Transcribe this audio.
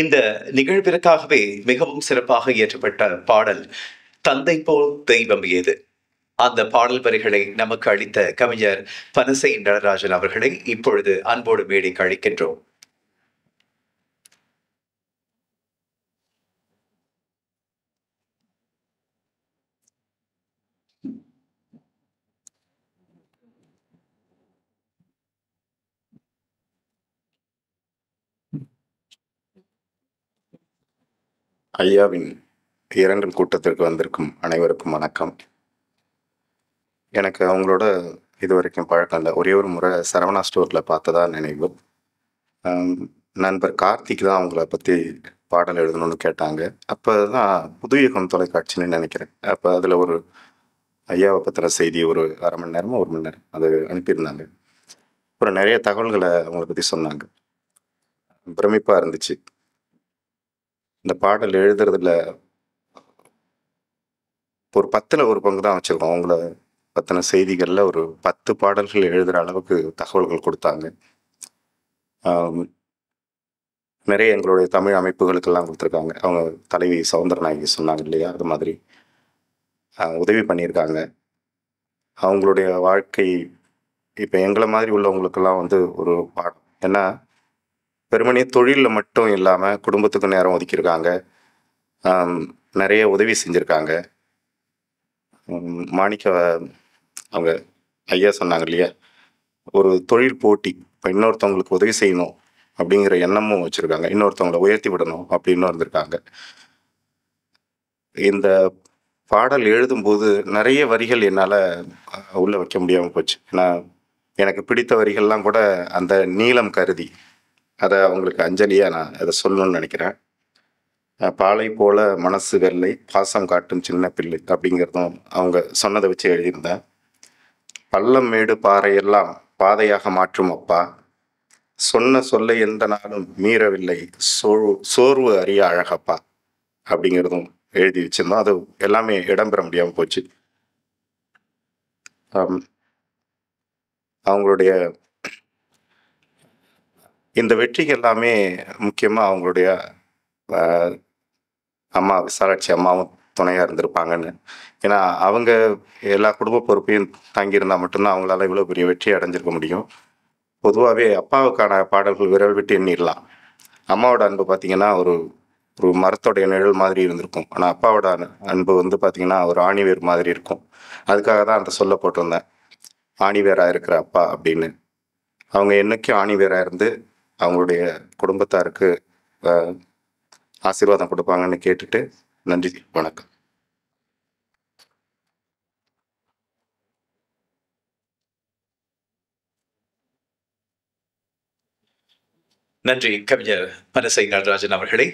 இந்த நிகழ்விற்காகவே மிகவும் சிறப்பாக இயற்றப்பட்ட பாடல் தந்தை போல் தெய்வம் ஏது. அந்த பாடல் வரிகளை நமக்கு அளித்த கவிஞர் பனசை நடராஜன் அவர்களை இப்பொழுது அன்போடு மேடைக்கு அழைக்கின்றோம். ஐயாவின் இரங்கல் கூட்டத்திற்கு வந்திருக்கும் அனைவருக்கும் வணக்கம். எனக்கு அவங்களோட இது வரைக்கும் பழக்கம் இல்லை. ஒரே ஒரு முறை சரவணா ஸ்டோரில் பார்த்ததா நினைவு. நண்பர் கார்த்திக் தான் அவங்கள பற்றி பாடல் எழுதணும்னு கேட்டாங்க. அப்போ தான் புதுயுகம் தொலைக்காட்சின்னு நினைக்கிறேன். அப்போ அதில் ஒரு ஐயாவை பற்றின செய்தி ஒரு அரை மணி நேரமோ 1 மணி நேரம் அது அனுப்பியிருந்தாங்க. அப்புறம் நிறைய தகவல்களை அவங்கள பற்றி சொன்னாங்க. பிரமிப்பாக இருந்துச்சு. இந்த பாடல் எழுதுறதுல ஒரு 10ல் 1 பங்கு தான் வச்சுருக்கோம். அவங்கள பற்றின செய்திகளில் ஒரு 10 பாடல்கள் எழுதுகிற அளவுக்கு தகவல்கள் கொடுத்தாங்க. நிறைய எங்களுடைய தமிழ் அமைப்புகளுக்கெல்லாம் கொடுத்துருக்காங்க. அவங்க தலைவி சவுந்தரநாயகி சொன்னாங்க இல்லையா, அது மாதிரி உதவி பண்ணியிருக்காங்க. அவங்களுடைய வாழ்க்கை இப்போ எங்களை மாதிரி உள்ளவங்களுக்கெல்லாம் ஒரு பாடம். ஏன்னா வெறுமனே தொழிலில் மட்டும் இல்லாமல் குடும்பத்துக்கு நேரம் ஒதுக்கியிருக்காங்க. நிறைய உதவி செஞ்சுருக்காங்க. மாணிக்க அவங்க ஐயா சொன்னாங்க இல்லையா, ஒரு தொழில் போட்டி, இப்போ இன்னொருத்தவங்களுக்கு உதவி செய்யணும் அப்படிங்கிற எண்ணமும் வச்சுருக்காங்க. இன்னொருத்தவங்களை உயர்த்தி விடணும் அப்படின்னு இருந்திருக்காங்க. இந்த பாடல் எழுதும்போது நிறைய வரிகள் என்னால் உள்ளே வைக்க முடியாமல் போச்சு. ஏன்னா எனக்கு பிடித்த வரிகள்லாம் கூட அந்த நீளம் கருதி அதை அவங்களுக்கு அஞ்சலியாக நான் அதை சொல்லணும்னு நினைக்கிறேன். பாலை போல மனசு வெள்ளை, பாசம் காட்டும் சின்ன பிள்ளை அப்படிங்கிறதும் அவங்க சொன்னதை வச்சு எழுதியிருந்தேன். பள்ளம் மேடு பாறையெல்லாம் பாதையாக மாற்றும் அப்பா, சொன்ன சொல்லை எந்த நாளும் மீறவில்லை, சோர்வு அறிய அழகப்பா அப்படிங்கிறதும் எழுதி வச்சிருந்தோம். அது எல்லாமே இடம்பெற முடியாமல் போச்சு. அவங்களுடைய இந்த வெற்றிக்கு எல்லாமே முக்கியமாக அவங்களுடைய அம்மா விசாலாட்சி அம்மாவும் துணையாக இருந்திருப்பாங்கன்னு. ஏன்னா அவங்க எல்லா குடும்ப பொறுப்பையும் தாங்கியிருந்தால் மட்டும்தான் அவங்களால இவ்வளோ பெரிய வெற்றி அடைஞ்சிருக்க முடியும். பொதுவாகவே அப்பாவுக்கான பாடல்கள் விரல் விட்டு எண்ணிடலாம். அம்மாவோட அன்பு பார்த்திங்கன்னா ஒரு மரத்தோடைய நிழல் மாதிரி இருந்திருக்கும். ஆனால் அப்பாவோட அன்பு பார்த்திங்கன்னா ஒரு ஆணிவேர் மாதிரி இருக்கும். அதுக்காக தான் அந்த சொல்ல போட்டிருந்தேன், ஆணிவேராக இருக்கிற அப்பா அப்படின்னு. அவங்க என்னைக்கும் ஆணிவேராக இருந்து அவங்களுடைய குடும்பத்தாருக்கு ஆசீர்வாதம் கொடுப்பாங்கன்னு கேட்டுட்டு நன்றி, வணக்கம். நன்றி கவிஞர் பனசை நடராஜன் அவர்களே.